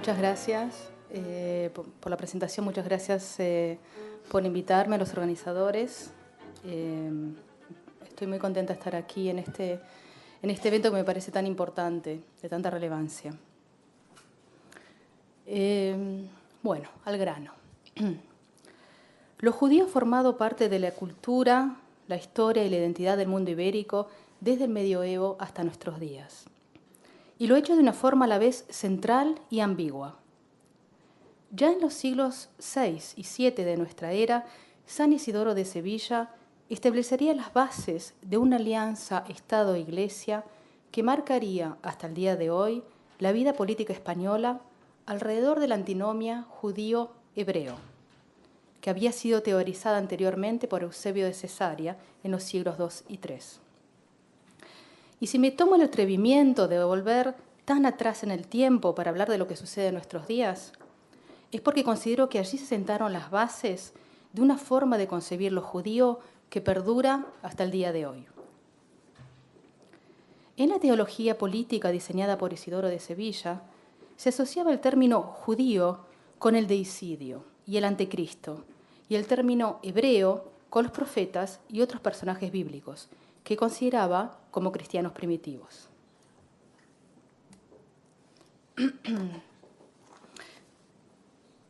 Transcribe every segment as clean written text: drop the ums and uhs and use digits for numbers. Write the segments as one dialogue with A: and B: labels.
A: Muchas gracias por la presentación, muchas gracias por invitarme a los organizadores. Estoy muy contenta de estar aquí en este evento que me parece tan importante, de tanta relevancia. Bueno, al grano. Los judíos han formado parte de la cultura, la historia y la identidad del mundo ibérico desde el medioevo hasta nuestros días. Y lo ha hecho de una forma a la vez central y ambigua. Ya en los siglos VI y VII de nuestra era, San Isidoro de Sevilla establecería las bases de una alianza Estado-Iglesia que marcaría hasta el día de hoy la vida política española alrededor de la antinomia judío-hebreo, que había sido teorizada anteriormente por Eusebio de Cesarea en los siglos II y III. Y si me tomo el atrevimiento de volver tan atrás en el tiempo para hablar de lo que sucede en nuestros días, es porque considero que allí se sentaron las bases de una forma de concebir lo judío que perdura hasta el día de hoy. En la teología política diseñada por Isidoro de Sevilla, se asociaba el término judío con el deicidio y el anticristo, y el término hebreo con los profetas y otros personajes bíblicos, que consideraba como cristianos primitivos.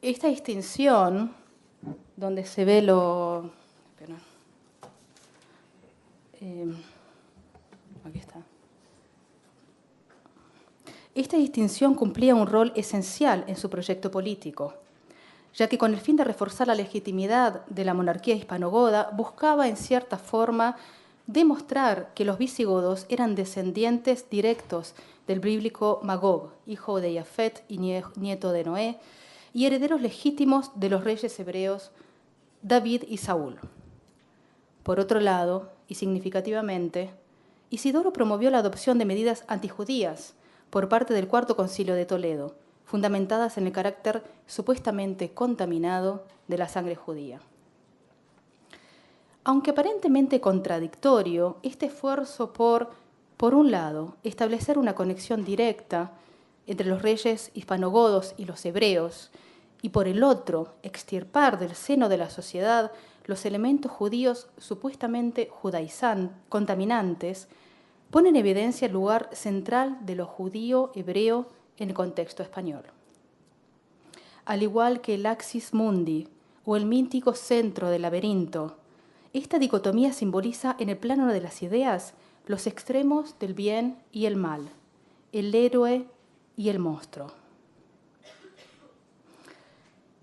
A: Esta distinción, donde se ve lo... aquí está. Esta distinción cumplía un rol esencial en su proyecto político, ya que con el fin de reforzar la legitimidad de la monarquía hispanogoda, buscaba en cierta forma demostrar que los visigodos eran descendientes directos del bíblico Magog, hijo de Jafet y nieto de Noé, y herederos legítimos de los reyes hebreos David y Saúl. Por otro lado, y significativamente, Isidoro promovió la adopción de medidas antijudías por parte del Cuarto Concilio de Toledo, fundamentadas en el carácter supuestamente contaminado de la sangre judía. Aunque aparentemente contradictorio, este esfuerzo por un lado, establecer una conexión directa entre los reyes hispanogodos y los hebreos, y por el otro, extirpar del seno de la sociedad los elementos judíos supuestamente contaminantes, pone en evidencia el lugar central de lo judío-hebreo en el contexto español. Al igual que el axis mundi o el mítico centro del laberinto, esta dicotomía simboliza en el plano de las ideas los extremos del bien y el mal, el héroe y el monstruo.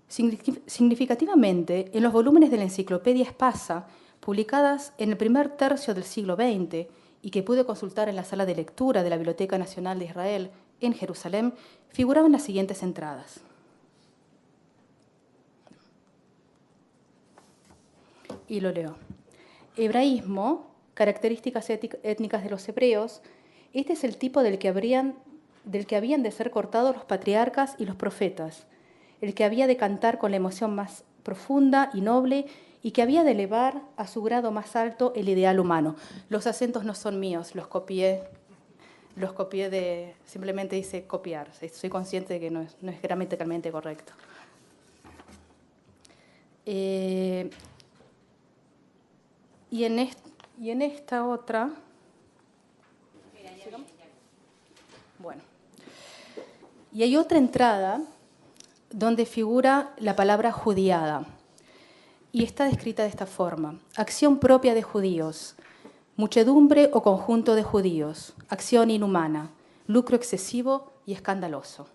A: Significativamente, en los volúmenes de la Enciclopedia Espasa, publicadas en el primer tercio del siglo XX y que pude consultar en la sala de lectura de la Biblioteca Nacional de Israel en Jerusalén, figuraban las siguientes entradas. Y lo leo. Hebraísmo, características étnicas de los hebreos. Este es el tipo del que habían de ser cortados los patriarcas y los profetas, el que había de cantar con la emoción más profunda y noble y que había de elevar a su grado más alto el ideal humano. Los acentos no son míos, los copié de... Simplemente dice copiar. Soy consciente de que no es gramaticalmente correcto. Y en esta otra... Bueno. Y hay otra entrada donde figura la palabra judiada. Y está descrita de esta forma. Acción propia de judíos, muchedumbre o conjunto de judíos, acción inhumana, lucro excesivo y escandaloso.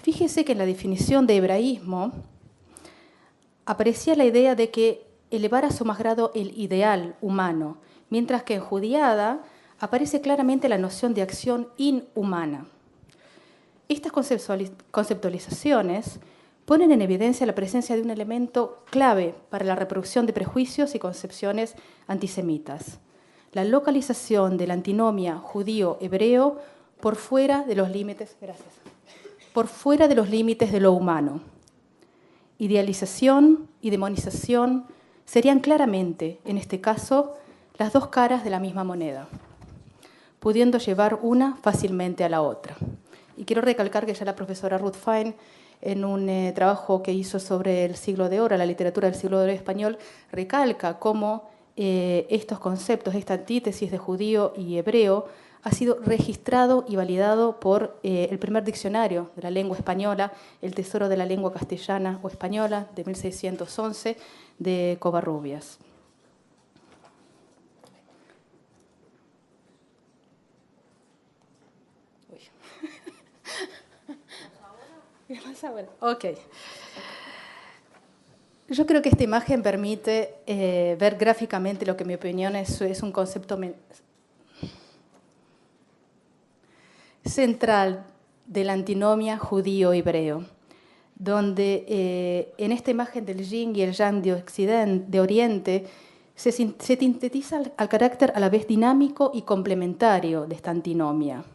A: Fíjese que en la definición de hebraísmo aparecía la idea de que elevar a su más grado el ideal humano, mientras que en judiada aparece claramente la noción de acción inhumana. Estas conceptualizaciones ponen en evidencia la presencia de un elemento clave para la reproducción de prejuicios y concepciones antisemitas: la localización de la antinomia judío-hebreo por fuera de los límites de lo humano. Idealización y demonización serían claramente, en este caso, las dos caras de la misma moneda. pudiendo llevar una fácilmente a la otra. Y quiero recalcar que ya la profesora Ruth Fine, en un trabajo que hizo sobre el siglo de oro, la literatura del siglo de oro español, recalca cómo estos conceptos, esta antítesis de judío y hebreo, ha sido registrado y validado por el primer diccionario de la lengua española, el Tesoro de la Lengua Castellana o Española, de 1611, de Covarrubias. Ok. Yo creo que esta imagen permite ver gráficamente lo que en mi opinión es un concepto central de la antinomia judío-hebreo, donde en esta imagen del yin y el yang de Oriente se sintetiza al carácter a la vez dinámico y complementario de esta antinomia.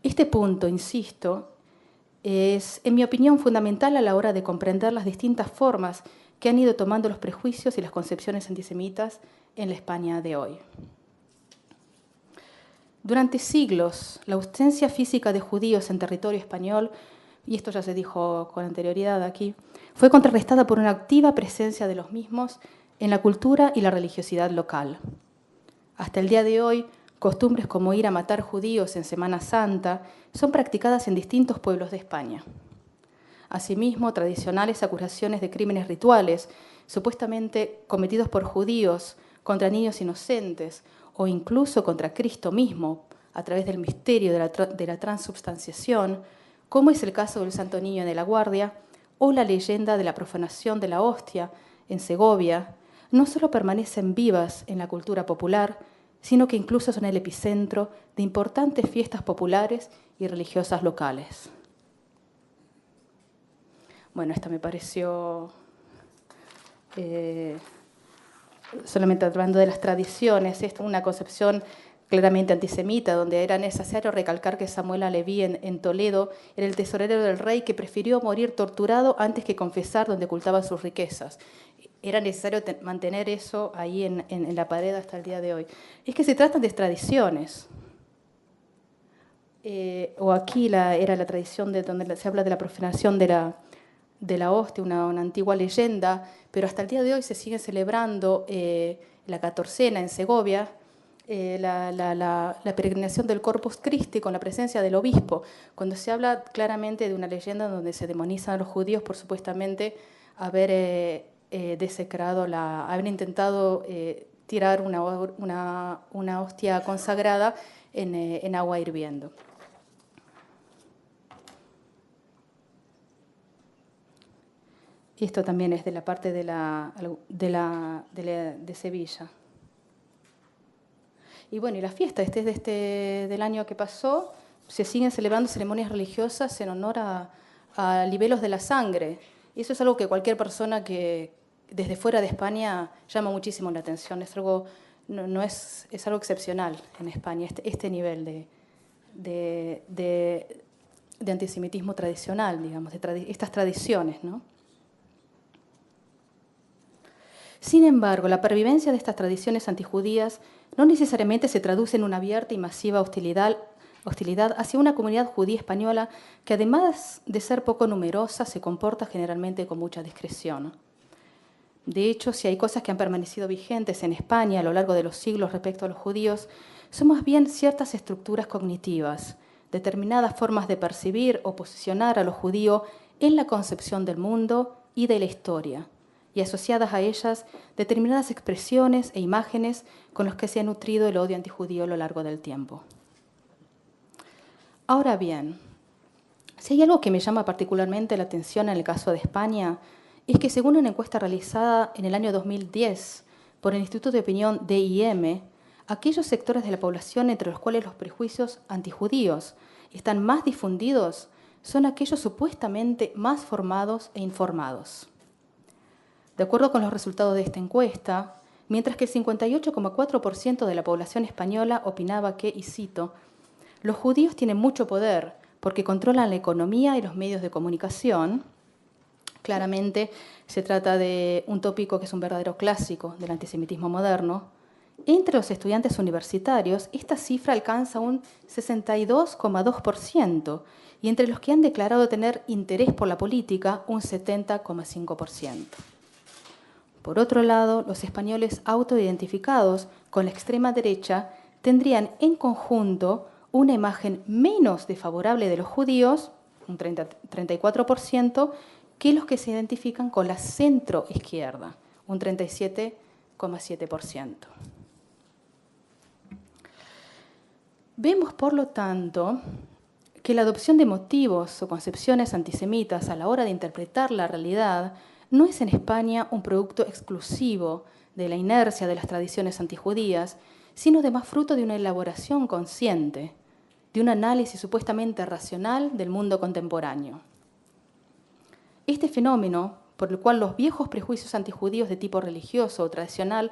A: Este punto, insisto, es, en mi opinión, fundamental a la hora de comprender las distintas formas que han ido tomando los prejuicios y las concepciones antisemitas en la España de hoy. Durante siglos, la ausencia física de judíos en territorio español, y esto ya se dijo con anterioridad aquí, fue contrarrestada por una activa presencia de los mismos en la cultura y la religiosidad local. Hasta el día de hoy, costumbres como ir a matar judíos en Semana Santa son practicadas en distintos pueblos de España. Asimismo, tradicionales acusaciones de crímenes rituales, supuestamente cometidos por judíos contra niños inocentes o incluso contra Cristo mismo a través del misterio de la transubstanciación, como es el caso del Santo Niño de la Guardia o la leyenda de la profanación de la hostia en Segovia, no solo permanecen vivas en la cultura popular, sino que incluso son el epicentro de importantes fiestas populares y religiosas locales. Bueno, esta me pareció, solamente hablando de las tradiciones, esta es una concepción claramente antisemita, donde era necesario recalcar que Samuel Aleví en Toledo era el tesorero del rey que prefirió morir torturado antes que confesar donde ocultaba sus riquezas. Era necesario mantener eso ahí en la pared hasta el día de hoy. Es que se tratan de tradiciones. O aquí era la tradición de donde se habla de la profanación de la hostia, una antigua leyenda, pero hasta el día de hoy se sigue celebrando la catorcena en Segovia, la peregrinación del Corpus Christi con la presencia del obispo, cuando se habla claramente de una leyenda donde se demonizan a los judíos por supuestamente haber desecrado, haber intentado tirar una hostia consagrada en agua hirviendo. Esto también es de la parte de Sevilla. Y bueno, y la fiesta del año que pasó, se siguen celebrando ceremonias religiosas en honor a libelos de la sangre. Y eso es algo que cualquier persona que desde fuera de España llama muchísimo la atención. Es algo, es algo excepcional en España, este nivel de antisemitismo tradicional, digamos, estas tradiciones, ¿no? Sin embargo, la pervivencia de estas tradiciones antijudías no necesariamente se traduce en una abierta y masiva hostilidad hacia una comunidad judía española que, además de ser poco numerosa, se comporta generalmente con mucha discreción. De hecho, si hay cosas que han permanecido vigentes en España a lo largo de los siglos respecto a los judíos, son más bien ciertas estructuras cognitivas, determinadas formas de percibir o posicionar a lo judío en la concepción del mundo y de la historia, y asociadas a ellas determinadas expresiones e imágenes con las que se ha nutrido el odio antijudío a lo largo del tiempo. Ahora bien, si hay algo que me llama particularmente la atención en el caso de España, es que según una encuesta realizada en el año 2010 por el Instituto de Opinión DIM, aquellos sectores de la población entre los cuales los prejuicios antijudíos están más difundidos son aquellos supuestamente más formados e informados. De acuerdo con los resultados de esta encuesta, mientras que el 58,4% de la población española opinaba que, y cito, los judíos tienen mucho poder porque controlan la economía y los medios de comunicación, claramente se trata de un tópico que es un verdadero clásico del antisemitismo moderno, Entre los estudiantes universitarios, esta cifra alcanza un 62,2%, y entre los que han declarado tener interés por la política, un 70,5%. Por otro lado, los españoles autoidentificados con la extrema derecha tendrían en conjunto una imagen menos desfavorable de los judíos, un 34%, que los que se identifican con la centroizquierda, un 37,7%. Vemos, por lo tanto, que la adopción de motivos o concepciones antisemitas a la hora de interpretar la realidad no es en España un producto exclusivo de la inercia de las tradiciones antijudías, sino además fruto de una elaboración consciente, de un análisis supuestamente racional del mundo contemporáneo. Este fenómeno, por el cual los viejos prejuicios antijudíos de tipo religioso o tradicional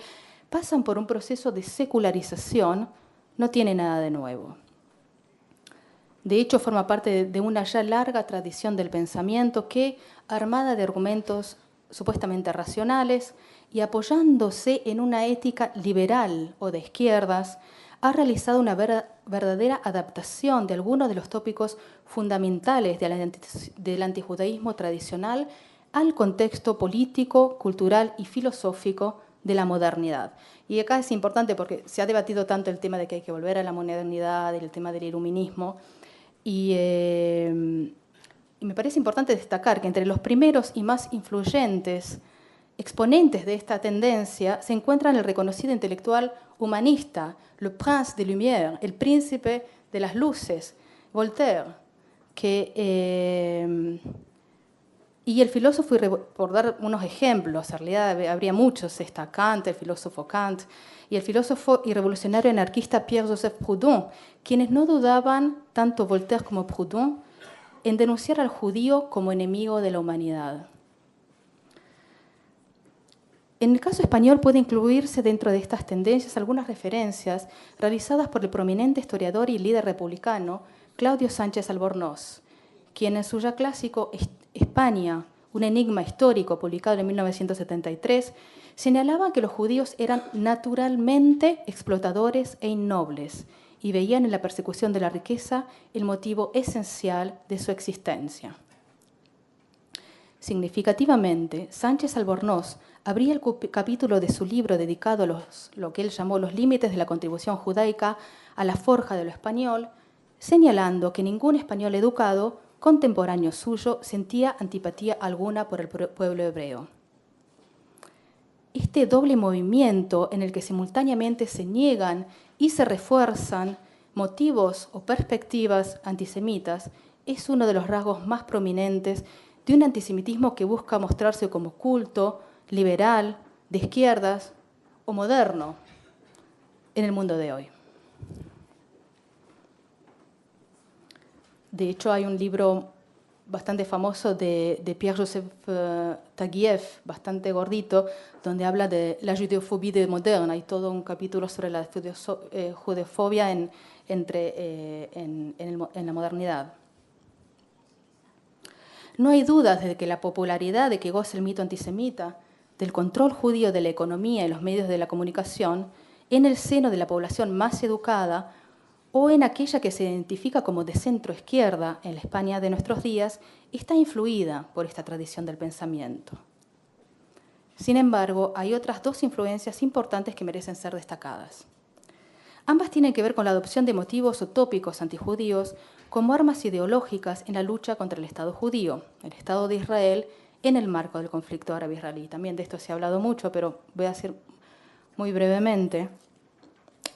A: pasan por un proceso de secularización, no tiene nada de nuevo. De hecho, forma parte de una ya larga tradición del pensamiento que, armada de argumentos supuestamente racionales y apoyándose en una ética liberal o de izquierdas, ha realizado una verdadera adaptación de algunos de los tópicos fundamentales del antijudaísmo tradicional al contexto político, cultural y filosófico de la modernidad. Y acá es importante porque se ha debatido tanto el tema de que hay que volver a la modernidad, el tema del iluminismo, y me parece importante destacar que entre los primeros y más influyentes exponentes de esta tendencia se encuentran el reconocido intelectual humanista, le prince des lumières, el príncipe de las luces, Voltaire, y el filósofo, por dar unos ejemplos, en realidad habría muchos, está Kant, el filósofo Kant, y el filósofo y revolucionario anarquista Pierre-Joseph Proudhon, quienes no dudaban, tanto Voltaire como Proudhon, en denunciar al judío como enemigo de la humanidad. En el caso español puede incluirse dentro de estas tendencias algunas referencias realizadas por el prominente historiador y líder republicano Claudio Sánchez Albornoz, quien en su ya clásico España, un enigma histórico, publicado en 1973, señalaba que los judíos eran naturalmente explotadores e innobles y veían en la persecución de la riqueza el motivo esencial de su existencia. Significativamente, Sánchez Albornoz abría el capítulo de su libro dedicado a lo que él llamó los límites de la contribución judaica a la forja de lo español, señalando que ningún español educado contemporáneo suyo sentía antipatía alguna por el pueblo hebreo. Este doble movimiento en el que simultáneamente se niegan y se refuerzan motivos o perspectivas antisemitas es uno de los rasgos más prominentes de un antisemitismo que busca mostrarse como culto, liberal, de izquierdas o moderno en el mundo de hoy. De hecho, hay un libro bastante famoso de Pierre-Joseph Taguieff, bastante gordito, donde habla de la judeofobia de moderna. Hay todo un capítulo sobre la judeofobia en la modernidad. No hay dudas de que la popularidad de que goza el mito antisemita, del control judío de la economía y los medios de la comunicación, en el seno de la población más educada o en aquella que se identifica como de centro-izquierda en la España de nuestros días, está influida por esta tradición del pensamiento. Sin embargo, hay otras dos influencias importantes que merecen ser destacadas. Ambas tienen que ver con la adopción de motivos o tópicos antijudíos como armas ideológicas en la lucha contra el Estado judío, el Estado de Israel, en el marco del conflicto árabe-israelí. También de esto se ha hablado mucho, pero voy a decir muy brevemente.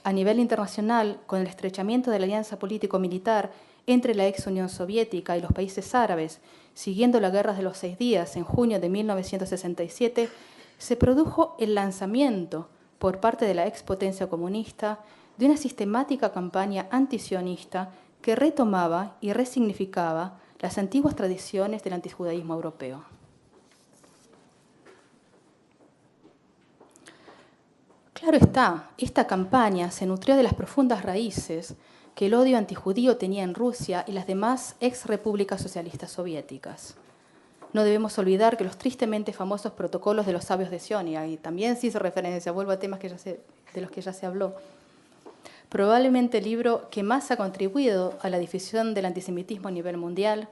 A: A nivel internacional, con el estrechamiento de la alianza político-militar entre la ex Unión Soviética y los países árabes, siguiendo la Guerra de los 6 días en junio de 1967, se produjo el lanzamiento por parte de la expotencia comunista de una sistemática campaña antisionista que retomaba y resignificaba las antiguas tradiciones del antijudaísmo europeo. Claro está, esta campaña se nutrió de las profundas raíces que el odio antijudío tenía en Rusia y las demás ex repúblicas socialistas soviéticas. no debemos olvidar que los tristemente famosos protocolos de los sabios de Sion, y también se hizo referencia, vuelvo a temas de los que ya se habló, probablemente el libro que más ha contribuido a la difusión del antisemitismo a nivel mundial,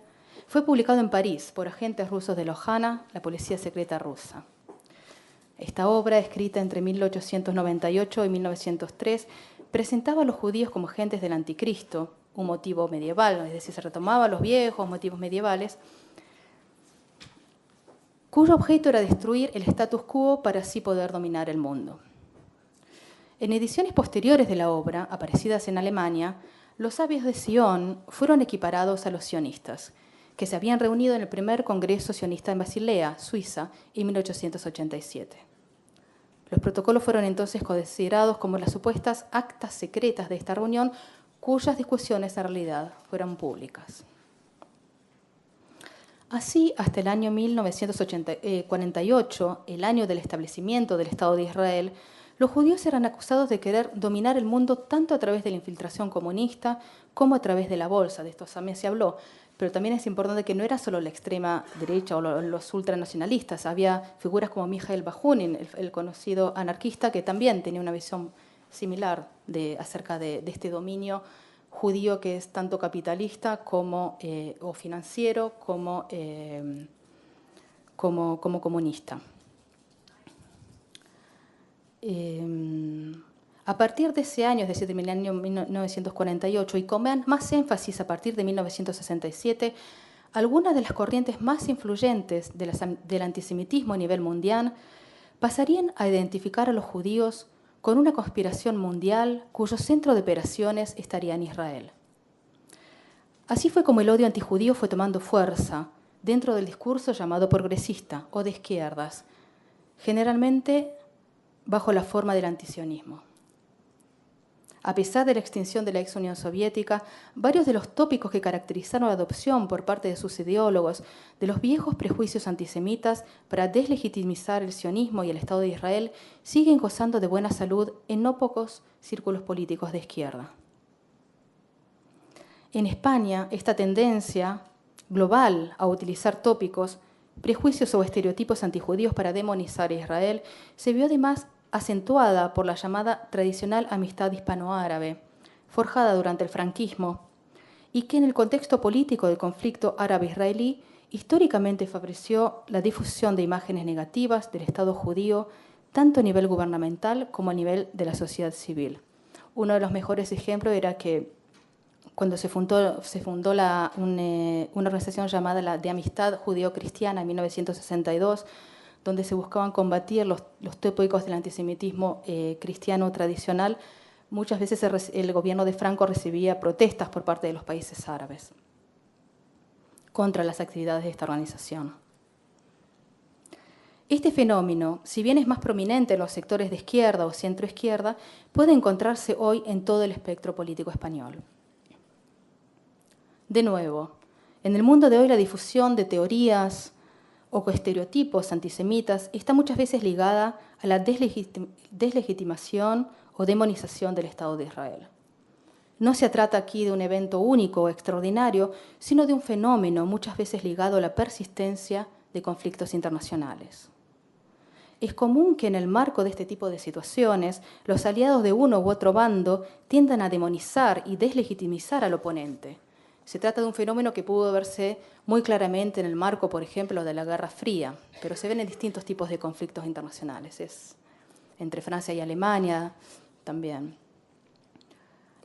A: fue publicado en París por agentes rusos de Lojana, la policía secreta rusa. Esta obra, escrita entre 1898 y 1903, presentaba a los judíos como agentes del anticristo, un motivo medieval, es decir, se retomaba los viejos motivos medievales, cuyo objeto era destruir el status quo para así poder dominar el mundo. En ediciones posteriores de la obra, aparecidas en Alemania, los sabios de Sion fueron equiparados a los sionistas, que se habían reunido en el primer Congreso Sionista en Basilea, Suiza, en 1887. Los protocolos fueron entonces considerados como las supuestas actas secretas de esta reunión, cuyas discusiones en realidad fueron públicas. Así, hasta el año 1948, el año del establecimiento del Estado de Israel, los judíos eran acusados de querer dominar el mundo tanto a través de la infiltración comunista como a través de la bolsa. De esto también se habló, pero también es importante que no era solo la extrema derecha o los ultranacionalistas. Había figuras como Mikhail Bakunin, el conocido anarquista, que también tenía una visión similar acerca de este dominio judío que es tanto capitalista como, o financiero como comunista. A partir de ese año, es decir, del año 1948, y con más énfasis a partir de 1967, algunas de las corrientes más influyentes del antisemitismo a nivel mundial pasarían a identificar a los judíos con una conspiración mundial cuyo centro de operaciones estaría en Israel. Así fue como el odio antijudío fue tomando fuerza dentro del discurso llamado progresista o de izquierdas, generalmente bajo la forma del antisionismo. A pesar de la extinción de la ex Unión Soviética, varios de los tópicos que caracterizaron la adopción por parte de sus ideólogos de los viejos prejuicios antisemitas para deslegitimizar el sionismo y el Estado de Israel siguen gozando de buena salud en no pocos círculos políticos de izquierda. En España, esta tendencia global a utilizar tópicos, prejuicios o estereotipos antijudíos para demonizar a Israel se vio además acentuada por la llamada tradicional amistad hispano-árabe, forjada durante el franquismo, y que en el contexto político del conflicto árabe-israelí históricamente favoreció la difusión de imágenes negativas del Estado judío, tanto a nivel gubernamental como a nivel de la sociedad civil. Uno de los mejores ejemplos era que cuando se fundó una organización llamada la de Amistad Judío-Cristiana en 1962, donde se buscaban combatir los tópicos del antisemitismo cristiano tradicional, muchas veces el gobierno de Franco recibía protestas por parte de los países árabes contra las actividades de esta organización. Este fenómeno, si bien es más prominente en los sectores de izquierda o centroizquierda, puede encontrarse hoy en todo el espectro político español. De nuevo, en el mundo de hoy la difusión de teorías o estereotipos antisemitas está muchas veces ligada a la deslegitimación o demonización del Estado de Israel. No se trata aquí de un evento único o extraordinario, sino de un fenómeno muchas veces ligado a la persistencia de conflictos internacionales. Es común que en el marco de este tipo de situaciones, los aliados de uno u otro bando tiendan a demonizar y deslegitimizar al oponente. Se trata de un fenómeno que pudo verse muy claramente en el marco, por ejemplo, de la Guerra Fría, pero se ven en distintos tipos de conflictos internacionales. Es entre Francia y Alemania también.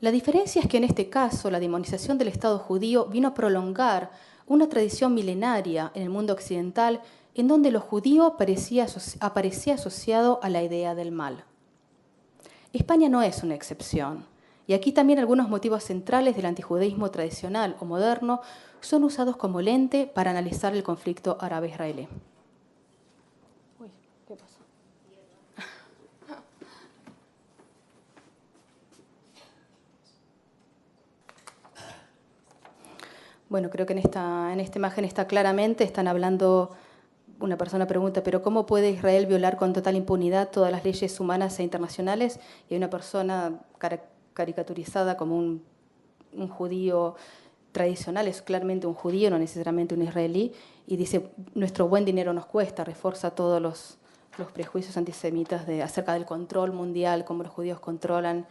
A: La diferencia es que en este caso la demonización del Estado judío vino a prolongar una tradición milenaria en el mundo occidental en donde lo judío aparecía asociado a la idea del mal. España no es una excepción. Y aquí también algunos motivos centrales del antijudaísmo tradicional o moderno son usados como lente para analizar el conflicto árabe-israelí. Uy, ¿qué pasó? Bueno, creo que en esta imagen está claramente, están hablando, una persona pregunta, pero ¿cómo puede Israel violar con total impunidad todas las leyes humanas e internacionales? Y hay una persona caricaturizada como un judío tradicional es claramente un judío, no necesariamente un israelí, y dice, nuestro buen dinero nos cuesta, refuerza todos los prejuicios antisemitas acerca del control mundial, cómo los judíos controlan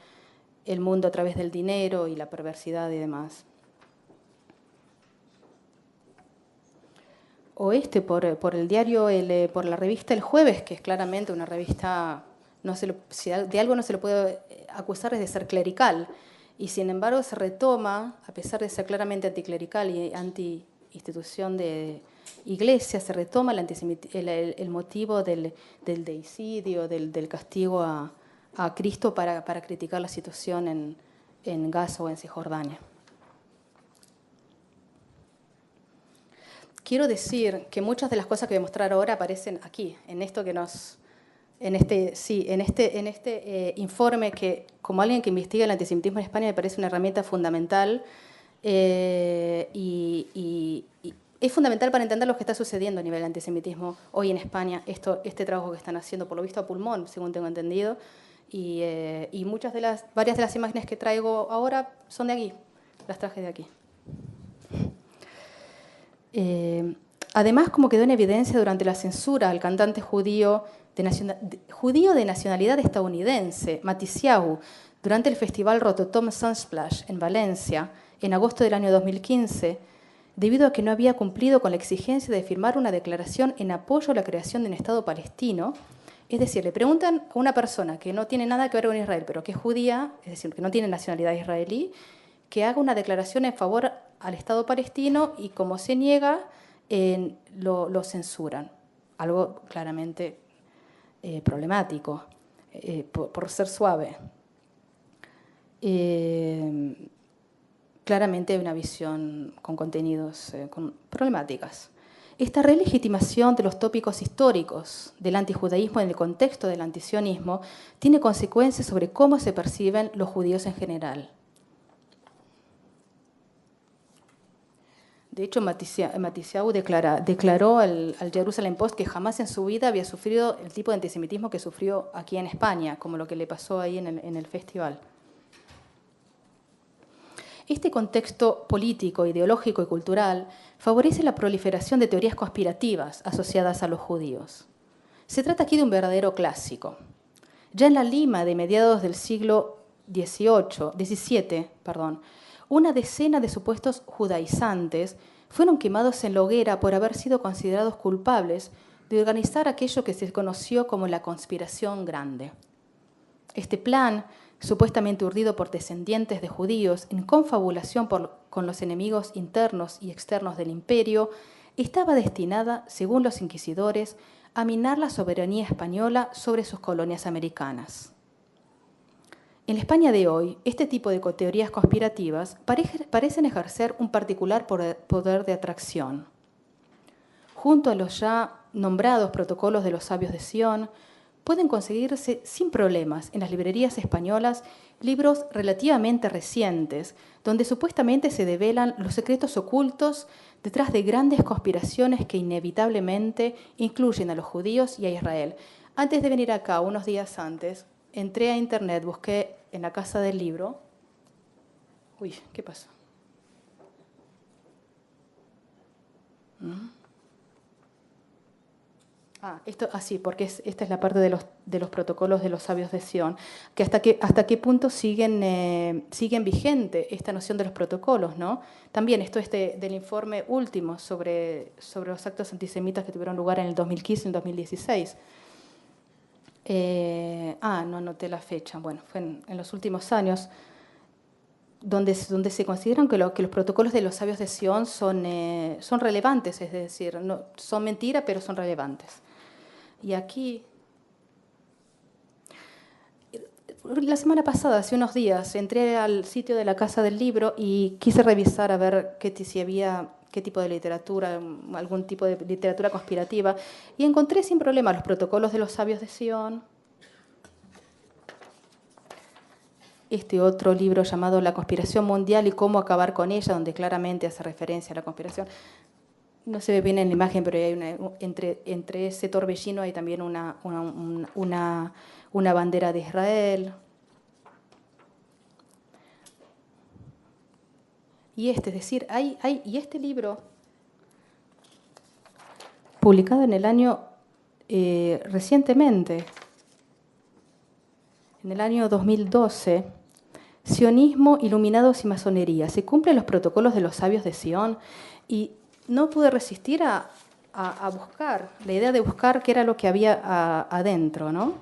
A: el mundo a través del dinero y la perversidad y demás. O por el diario, por la revista El Jueves, que es claramente una revista, si de algo no se lo puede acusar es de ser clerical, y sin embargo se retoma, a pesar de ser claramente anticlerical y anti-institución de iglesia, se retoma el motivo del deicidio, del castigo a Cristo para criticar la situación en Gaza o en Cisjordania. Quiero decir que muchas de las cosas que voy a mostrar ahora aparecen aquí, en esto que en este informe que, como alguien que investiga el antisemitismo en España, me parece una herramienta fundamental y es fundamental para entender lo que está sucediendo a nivel de antisemitismo hoy en España, este trabajo que están haciendo, por lo visto a pulmón, según tengo entendido, y varias de las imágenes que traigo ahora son de aquí, las traje de aquí. Además, como quedó en evidencia durante la censura al cantante judío de nacionalidad estadounidense, Matisiahu, durante el festival Rototom Sunsplash en Valencia, en agosto del año 2015, debido a que no había cumplido con la exigencia de firmar una declaración en apoyo a la creación de un Estado palestino. Es decir, le preguntan a una persona que no tiene nada que ver con Israel, pero que es judía, es decir, que no tiene nacionalidad israelí, que haga una declaración en favor al Estado palestino y como se niega, lo censuran. Algo claramente problemático, por ser suave. Claramente hay una visión con contenidos con problemáticas. Esta relegitimación de los tópicos históricos del antijudaísmo en el contexto del antisionismo tiene consecuencias sobre cómo se perciben los judíos en general. De hecho, Matisiahu declaró al Jerusalem Post que jamás en su vida había sufrido el tipo de antisemitismo que sufrió aquí en España, como lo que le pasó ahí en el festival. Este contexto político, ideológico y cultural favorece la proliferación de teorías conspirativas asociadas a los judíos. Se trata aquí de un verdadero clásico. Ya en la Lima de mediados del siglo XVII, una decena de supuestos judaizantes fueron quemados en la hoguera por haber sido considerados culpables de organizar aquello que se conoció como la conspiración grande. Este plan, supuestamente urdido por descendientes de judíos en confabulación con los enemigos internos y externos del imperio, estaba destinada, según los inquisidores, a minar la soberanía española sobre sus colonias americanas. En la España de hoy, este tipo de teorías conspirativas parecen ejercer un particular poder de atracción. Junto a los ya nombrados protocolos de los sabios de Sion, pueden conseguirse sin problemas en las librerías españolas libros relativamente recientes, donde supuestamente se develan los secretos ocultos detrás de grandes conspiraciones que inevitablemente incluyen a los judíos y a Israel. Antes de venir acá, unos días antes, entré a internet, busqué en la Casa del Libro. Uy, ¿qué pasó? Esto así, porque esta es la parte de los protocolos de los sabios de Sion, que hasta qué punto siguen vigente esta noción de los protocolos, ¿no? También esto es del informe último sobre los actos antisemitas que tuvieron lugar en el 2015 y el 2016. No noté la fecha. Bueno, fue en los últimos años, donde se consideran que los protocolos de los sabios de Sion son relevantes, es decir, no, son mentiras, pero son relevantes. Y aquí, la semana pasada, hace unos días, entré al sitio de la Casa del Libro y quise revisar a ver si había qué tipo de literatura, algún tipo de literatura conspirativa, y encontré sin problema los protocolos de los sabios de Sion, este otro libro llamado La conspiración mundial y cómo acabar con ella, donde claramente hace referencia a la conspiración. No se ve bien en la imagen, pero hay entre ese torbellino hay también una bandera de Israel. y este. Es decir, y este libro, publicado en el año recientemente, en el año 2012, Sionismo, Iluminados y Masonería. Se cumplen los protocolos de los sabios de Sion y no pude resistir a buscar, la idea de buscar qué era lo que había adentro, ¿no?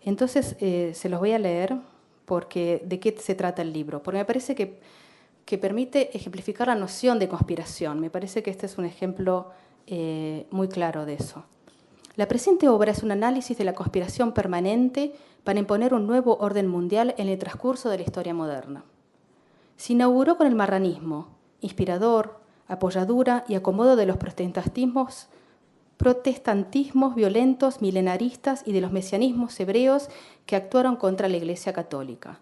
A: Entonces se los voy a leer porque de qué se trata el libro, porque me parece que permite ejemplificar la noción de conspiración. Me parece que este es un ejemplo muy claro de eso. La presente obra es un análisis de la conspiración permanente para imponer un nuevo orden mundial en el transcurso de la historia moderna. Se inauguró con el marranismo, inspirador, apoyadura y acomodo de los protestantismos violentos, milenaristas y de los mesianismos hebreos que actuaron contra la Iglesia Católica.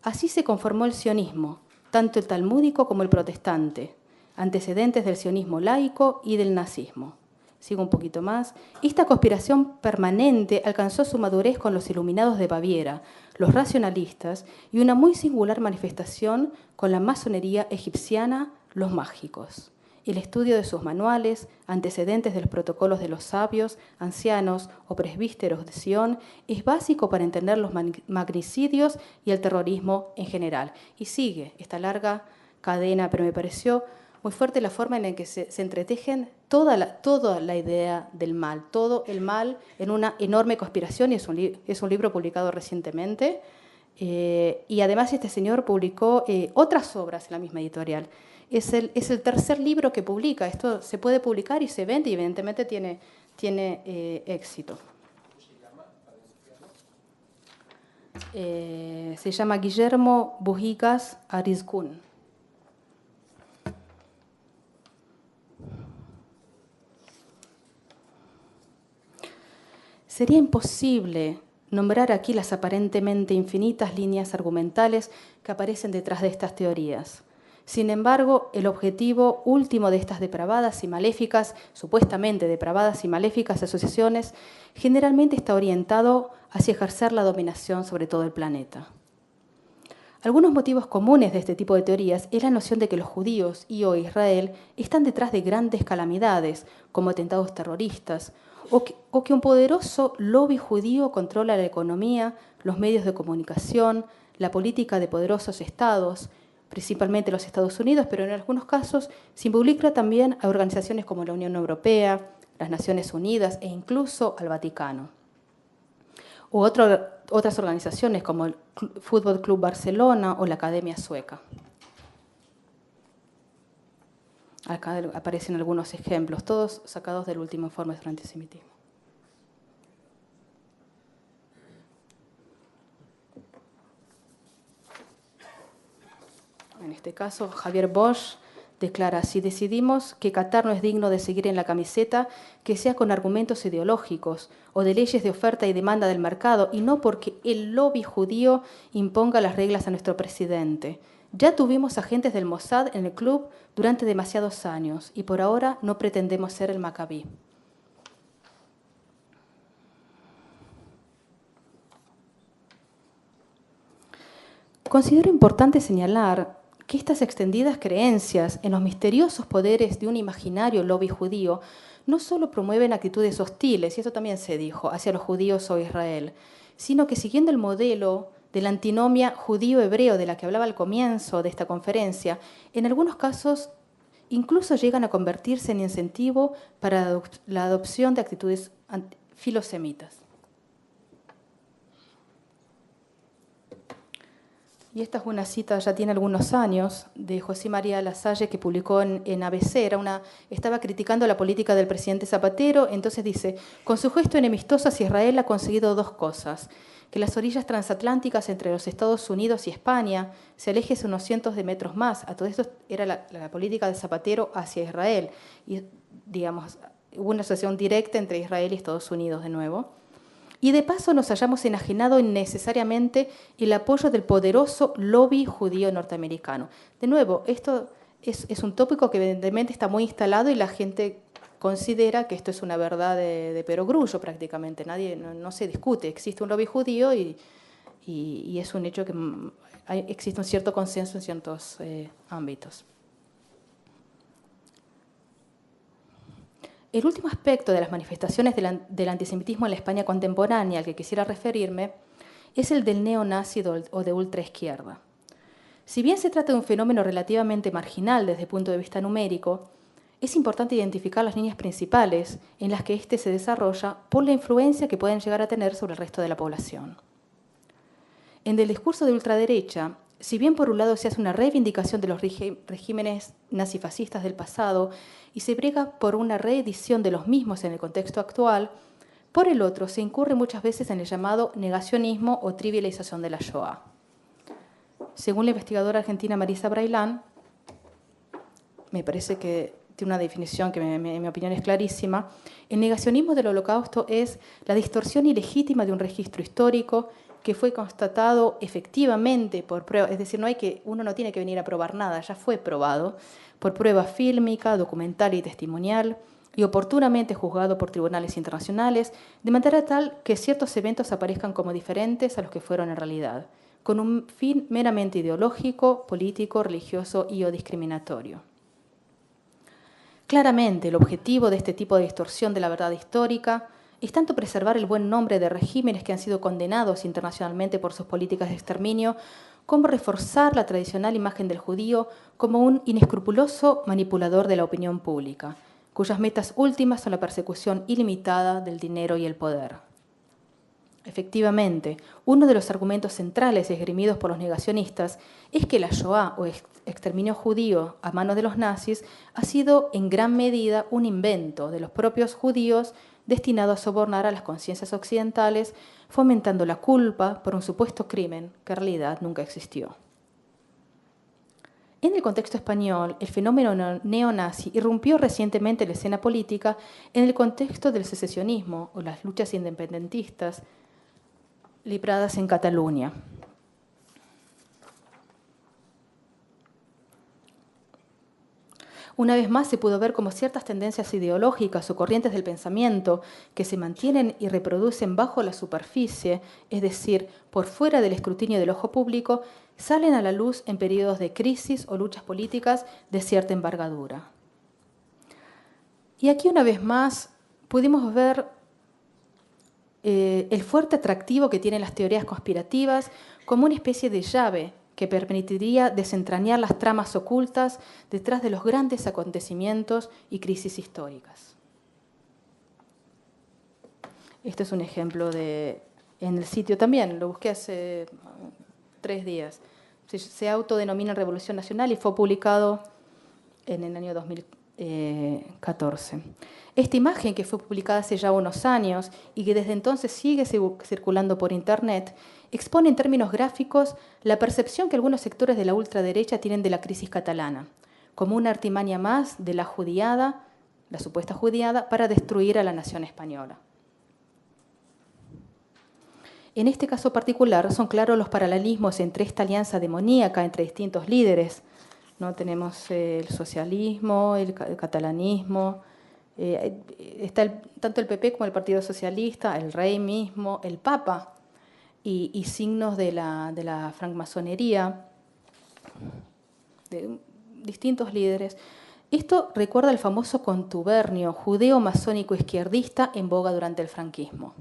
A: Así se conformó el sionismo, tanto el talmúdico como el protestante, antecedentes del sionismo laico y del nazismo. Sigo un poquito más. Esta conspiración permanente alcanzó su madurez con los iluminados de Baviera, los racionalistas y una muy singular manifestación con la masonería egipciana, los mágicos. El estudio de sus manuales, antecedentes de los protocolos de los sabios, ancianos o presbíteros de Sion, es básico para entender los magnicidios y el terrorismo en general. Y sigue esta larga cadena, pero me pareció muy fuerte la forma en la que se entretejen toda la idea del mal, todo el mal en una enorme conspiración, y es un libro publicado recientemente. Y además este señor publicó otras obras en la misma editorial. Es el tercer libro que publica. Esto se puede publicar y se vende y evidentemente tiene éxito. Se llama Guillermo Bujigas Arizkun. Sería imposible nombrar aquí las aparentemente infinitas líneas argumentales que aparecen detrás de estas teorías. Sin embargo, el objetivo último de estas depravadas y maléficas, supuestamente depravadas y maléficas asociaciones, generalmente está orientado hacia ejercer la dominación sobre todo el planeta. Algunos motivos comunes de este tipo de teorías es la noción de que los judíos y o Israel están detrás de grandes calamidades, como atentados terroristas, o que un poderoso lobby judío controla la economía, los medios de comunicación, la política de poderosos estados, principalmente los Estados Unidos, pero en algunos casos se involucra también a organizaciones como la Unión Europea, las Naciones Unidas e incluso al Vaticano. U otras organizaciones como el Fútbol Club Barcelona o la Academia Sueca. Acá aparecen algunos ejemplos, todos sacados del último informe sobre antisemitismo. En este caso, Javier Bosch declara: si decidimos que Qatar no es digno de seguir en la camiseta, que sea con argumentos ideológicos o de leyes de oferta y demanda del mercado, y no porque el lobby judío imponga las reglas a nuestro presidente. Ya tuvimos agentes del Mossad en el club durante demasiados años y por ahora no pretendemos ser el Macabí. Considero importante señalar que estas extendidas creencias en los misteriosos poderes de un imaginario lobby judío no solo promueven actitudes hostiles, y eso también se dijo, hacia los judíos o Israel, sino que siguiendo el modelo de la antinomia judío-hebreo de la que hablaba al comienzo de esta conferencia, en algunos casos incluso llegan a convertirse en incentivo para la adopción de actitudes filosemitas. Y esta es una cita, ya tiene algunos años, de José María Lasalle, que publicó en ABC. Estaba criticando la política del presidente Zapatero, entonces dice: con su gesto emistoso hacia Israel ha conseguido dos cosas: que las orillas transatlánticas entre los Estados Unidos y España se alejen unos cientos de metros más. A todo esto era la política de Zapatero hacia Israel. Y, digamos, hubo una asociación directa entre Israel y Estados Unidos de nuevo. Y de paso nos hayamos enajenado innecesariamente el apoyo del poderoso lobby judío norteamericano. De nuevo, esto es un tópico que evidentemente está muy instalado y la gente considera que esto es una verdad de perogrullo prácticamente. No se discute. Existe un lobby judío y es un hecho que existe un cierto consenso en ciertos ámbitos. El último aspecto de las manifestaciones del antisemitismo en la España contemporánea al que quisiera referirme es el del neonazi o de ultraizquierda. Si bien se trata de un fenómeno relativamente marginal desde el punto de vista numérico, es importante identificar las líneas principales en las que éste se desarrolla por la influencia que pueden llegar a tener sobre el resto de la población. En el discurso de ultraderecha, si bien por un lado se hace una reivindicación de los regímenes nazifascistas del pasado y se brega por una reedición de los mismos en el contexto actual, por el otro se incurre muchas veces en el llamado negacionismo o trivialización de la Shoah. Según la investigadora argentina Marisa Brailán, me parece que tiene una definición que en mi opinión es clarísima, el negacionismo del Holocausto es la distorsión ilegítima de un registro histórico que fue constatado efectivamente por prueba, es decir, uno no tiene que venir a probar nada, ya fue probado por prueba fílmica, documental y testimonial, y oportunamente juzgado por tribunales internacionales, de manera tal que ciertos eventos aparezcan como diferentes a los que fueron en realidad, con un fin meramente ideológico, político, religioso y o discriminatorio. Claramente, el objetivo de este tipo de distorsión de la verdad histórica es tanto preservar el buen nombre de regímenes que han sido condenados internacionalmente por sus políticas de exterminio, como reforzar la tradicional imagen del judío como un inescrupuloso manipulador de la opinión pública, cuyas metas últimas son la persecución ilimitada del dinero y el poder. Efectivamente, uno de los argumentos centrales esgrimidos por los negacionistas es que la Shoah o exterminio judío a manos de los nazis ha sido en gran medida un invento de los propios judíos destinado a sobornar a las conciencias occidentales, fomentando la culpa por un supuesto crimen que en realidad nunca existió. En el contexto español, el fenómeno neonazi irrumpió recientemente en la escena política en el contexto del secesionismo o las luchas independentistas libradas en Cataluña. Una vez más se pudo ver cómo ciertas tendencias ideológicas o corrientes del pensamiento que se mantienen y reproducen bajo la superficie, es decir, por fuera del escrutinio del ojo público, salen a la luz en periodos de crisis o luchas políticas de cierta envergadura. Y aquí una vez más pudimos ver el fuerte atractivo que tienen las teorías conspirativas como una especie de llave que permitiría desentrañar las tramas ocultas detrás de los grandes acontecimientos y crisis históricas. Este es un ejemplo en el sitio también, lo busqué hace 3 días. Se autodenomina Revolución Nacional y fue publicado en el año 2014. Esta imagen, que fue publicada hace ya unos años y que desde entonces sigue circulando por Internet, expone en términos gráficos la percepción que algunos sectores de la ultraderecha tienen de la crisis catalana, como una artimaña más de la judiada, la supuesta judiada, para destruir a la nación española. En este caso particular son claros los paralelismos entre esta alianza demoníaca entre distintos líderes, ¿no? Tenemos el socialismo, el catalanismo, está tanto el PP como el Partido Socialista, el rey mismo, el Papa y signos de la francmasonería, de distintos líderes. Esto recuerda el famoso contubernio judeo-masónico izquierdista en boga durante el franquismo.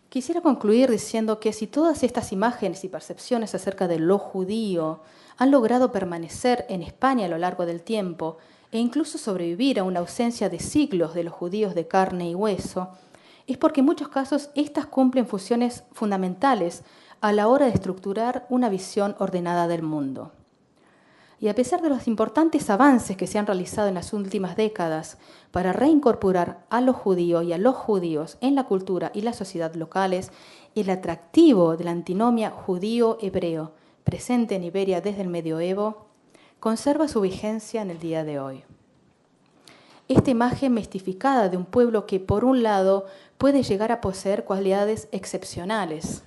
A: Quisiera concluir diciendo que si todas estas imágenes y percepciones acerca de lo judío han logrado permanecer en España a lo largo del tiempo e incluso sobrevivir a una ausencia de siglos de los judíos de carne y hueso, es porque en muchos casos estas cumplen funciones fundamentales a la hora de estructurar una visión ordenada del mundo. Y a pesar de los importantes avances que se han realizado en las últimas décadas para reincorporar a lo judío y a los judíos en la cultura y la sociedad locales, el atractivo de la antinomia judío-hebreo presente en Iberia desde el medioevo conserva su vigencia en el día de hoy. Esta imagen mistificada de un pueblo que, por un lado, puede llegar a poseer cualidades excepcionales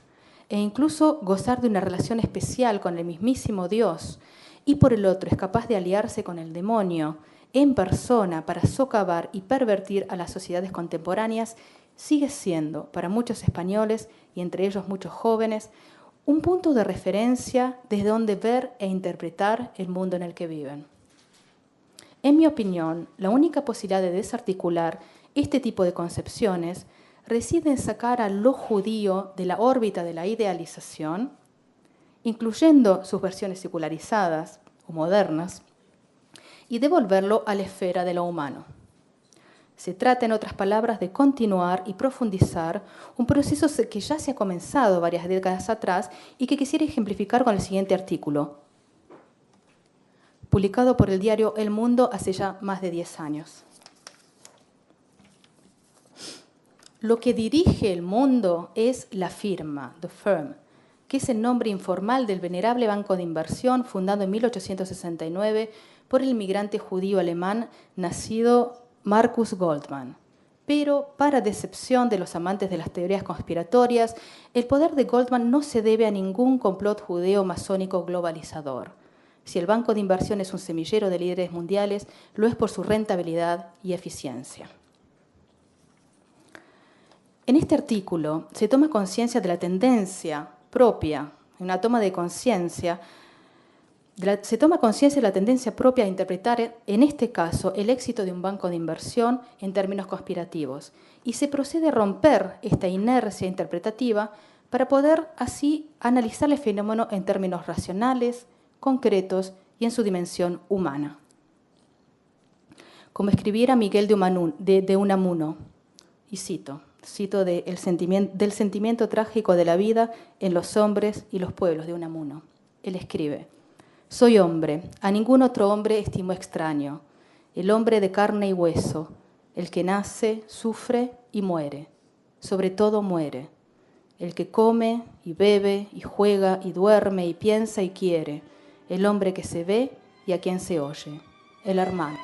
A: e incluso gozar de una relación especial con el mismísimo Dios, y por el otro es capaz de aliarse con el demonio en persona para socavar y pervertir a las sociedades contemporáneas, sigue siendo, para muchos españoles, y entre ellos muchos jóvenes, un punto de referencia desde donde ver e interpretar el mundo en el que viven. En mi opinión, la única posibilidad de desarticular este tipo de concepciones reside en sacar a lo judío de la órbita de la idealización, incluyendo sus versiones secularizadas o modernas, y devolverlo a la esfera de lo humano. Se trata, en otras palabras, de continuar y profundizar un proceso que ya se ha comenzado varias décadas atrás y que quisiera ejemplificar con el siguiente artículo, publicado por el diario El Mundo hace ya más de 10 años. Lo que dirige el mundo es la firma, the firm, que es el nombre informal del venerable banco de inversión fundado en 1869 por el inmigrante judío alemán nacido Marcus Goldman. Pero, para decepción de los amantes de las teorías conspiratorias, el poder de Goldman no se debe a ningún complot judeo-masónico globalizador. Si el banco de inversión es un semillero de líderes mundiales, lo es por su rentabilidad y eficiencia. En este artículo se toma conciencia de la tendencia propia, una toma de conciencia, se toma conciencia de la tendencia propia a interpretar, en este caso, el éxito de un banco de inversión en términos conspirativos, y se procede a romper esta inercia interpretativa para poder así analizar el fenómeno en términos racionales, concretos y en su dimensión humana. Como escribiera Miguel de Unamuno, y cito del sentimiento trágico de la vida en los hombres y los pueblos de Unamuno. Él escribe: soy hombre, a ningún otro hombre estimo extraño, el hombre de carne y hueso, el que nace, sufre y muere, sobre todo muere, el que come y bebe y juega y duerme y piensa y quiere, el hombre que se ve y a quien se oye, el hermano.